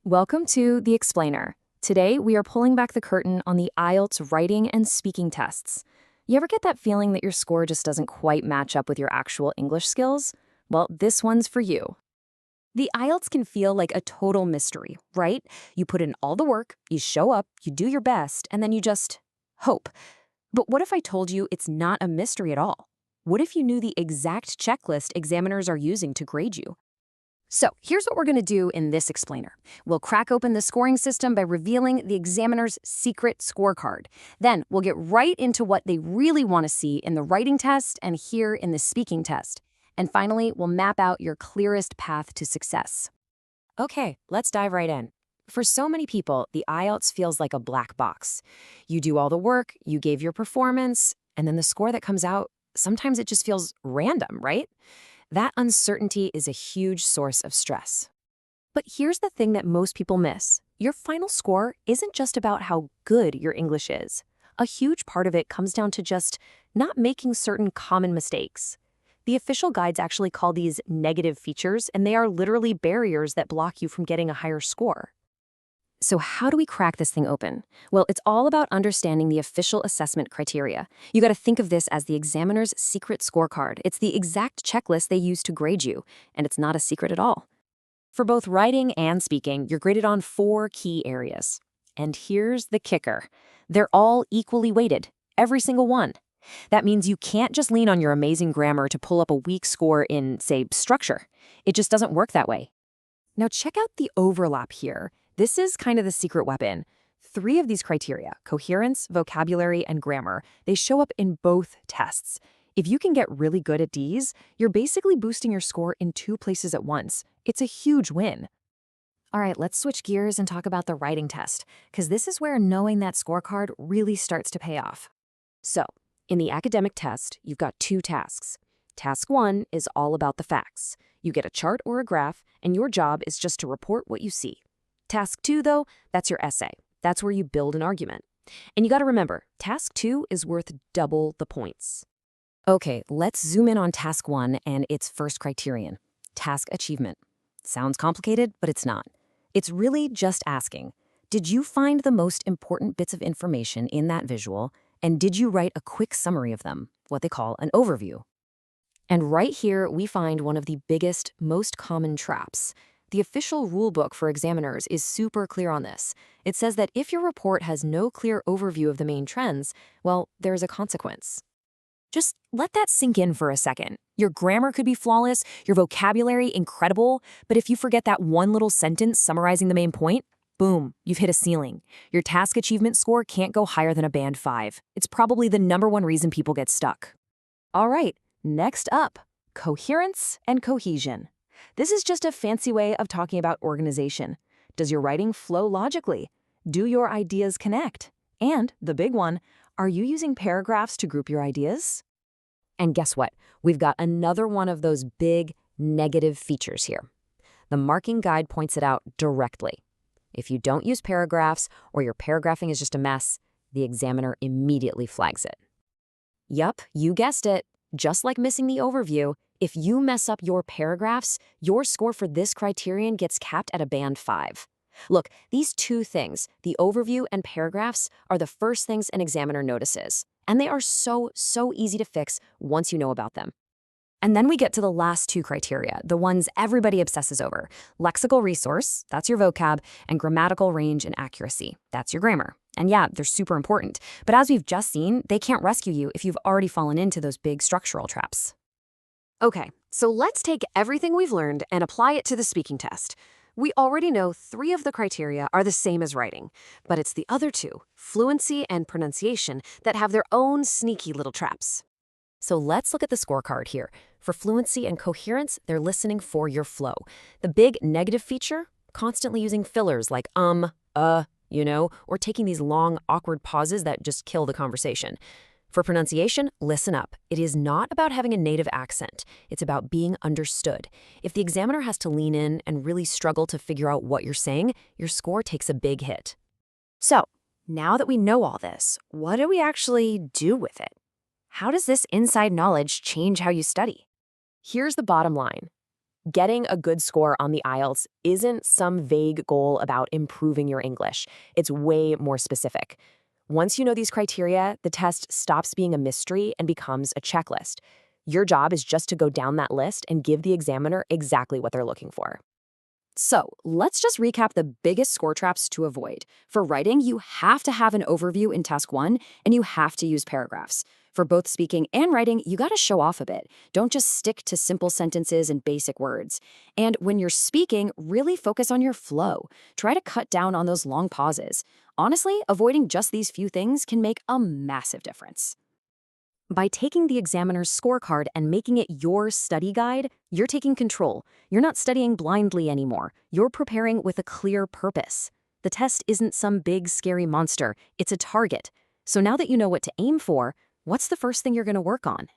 Welcome to The Explainer. Today, we are pulling back the curtain on the IELTS writing and speaking tests. You ever get that feeling that your score just doesn't quite match up with your actual English skills? Well, this one's for you. The IELTS can feel like a total mystery, right? You put in all the work, you show up, you do your best, and then you just hope. But what if I told you it's not a mystery at all? What if you knew the exact checklist examiners are using to grade you? So here's what we're going to do in this explainer. We'll crack open the scoring system by revealing the examiner's secret scorecard. Then we'll get right into what they really want to see in the writing test and here in the speaking test. And finally, we'll map out your clearest path to success. Okay, let's dive right in. For so many people, the IELTS feels like a black box. You do all the work, you gave your performance, and then the score that comes out, sometimes it just feels random, right? That uncertainty is a huge source of stress. But here's the thing that most people miss. Your final score isn't just about how good your English is. A huge part of it comes down to just not making certain common mistakes. The official guides actually call these negative features, and they are literally barriers that block you from getting a higher score. So how do we crack this thing open? Well, it's all about understanding the official assessment criteria. You got to think of this as the examiner's secret scorecard. It's the exact checklist they use to grade you, and it's not a secret at all. For both writing and speaking, you're graded on 4 key areas. And here's the kicker. They're all equally weighted, every single one. That means you can't just lean on your amazing grammar to pull up a weak score in, say, structure. It just doesn't work that way. Now check out the overlap here. This is kind of the secret weapon. 3 of these criteria, coherence, vocabulary, and grammar, they show up in both tests. If you can get really good at these, you're basically boosting your score in 2 places at once. It's a huge win. All right, let's switch gears and talk about the writing test, because this is where knowing that scorecard really starts to pay off. So, in the academic test, you've got 2 tasks. Task 1 is all about the facts. You get a chart or a graph, and your job is just to report what you see. Task 2, though, that's your essay. That's where you build an argument. And you got to remember, Task 2 is worth double the points. Okay, let's zoom in on Task 1 and its first criterion, task achievement. Sounds complicated, but it's not. It's really just asking, did you find the most important bits of information in that visual, and did you write a quick summary of them, what they call an overview? And right here, we find one of the biggest, most common traps. The official rulebook for examiners is super clear on this. It says that if your report has no clear overview of the main trends, well, there's a consequence. Just let that sink in for a second. Your grammar could be flawless, your vocabulary incredible, but if you forget that one little sentence summarizing the main point, boom, you've hit a ceiling. Your task achievement score can't go higher than a band 5. It's probably the #1 reason people get stuck. All right, next up, coherence and cohesion. This is just a fancy way of talking about organization. Does your writing flow logically? Do your ideas connect? And the big one, are you using paragraphs to group your ideas? And guess what? We've got another one of those big negative features here. The marking guide points it out directly. If you don't use paragraphs or your paragraphing is just a mess, the examiner immediately flags it. Yup, you guessed it. Just like missing the overview, if you mess up your paragraphs, your score for this criterion gets capped at a band 5. Look, these 2 things, the overview and paragraphs, are the first things an examiner notices. And they are so easy to fix once you know about them. And then we get to the last 2 criteria, the ones everybody obsesses over. Lexical resource, that's your vocab, and grammatical range and accuracy, that's your grammar. And yeah, they're super important. But as we've just seen, they can't rescue you if you've already fallen into those big structural traps. Okay, so let's take everything we've learned and apply it to the speaking test. We already know 3 of the criteria are the same as writing, but it's the other 2, fluency and pronunciation, that have their own sneaky little traps. So let's look at the scorecard here. For fluency and coherence, they're listening for your flow. The big negative feature, constantly using fillers like or taking these long, awkward pauses that just kill the conversation. For pronunciation, listen up. It is not about having a native accent. It's about being understood. If the examiner has to lean in and really struggle to figure out what you're saying, your score takes a big hit. So, now that we know all this, what do we actually do with it? How does this inside knowledge change how you study? Here's the bottom line. Getting a good score on the IELTS isn't some vague goal about improving your English. It's way more specific. Once you know these criteria, the test stops being a mystery and becomes a checklist. Your job is just to go down that list and give the examiner exactly what they're looking for. So let's just recap the biggest score traps to avoid. For writing, you have to have an overview in task 1, and you have to use paragraphs. For both speaking and writing, you gotta show off a bit. Don't just stick to simple sentences and basic words. And when you're speaking, really focus on your flow. Try to cut down on those long pauses. Honestly, avoiding just these few things can make a massive difference. By taking the examiner's scorecard and making it your study guide, you're taking control. You're not studying blindly anymore. You're preparing with a clear purpose. The test isn't some big, scary monster. It's a target. So now that you know what to aim for, what's the first thing you're going to work on?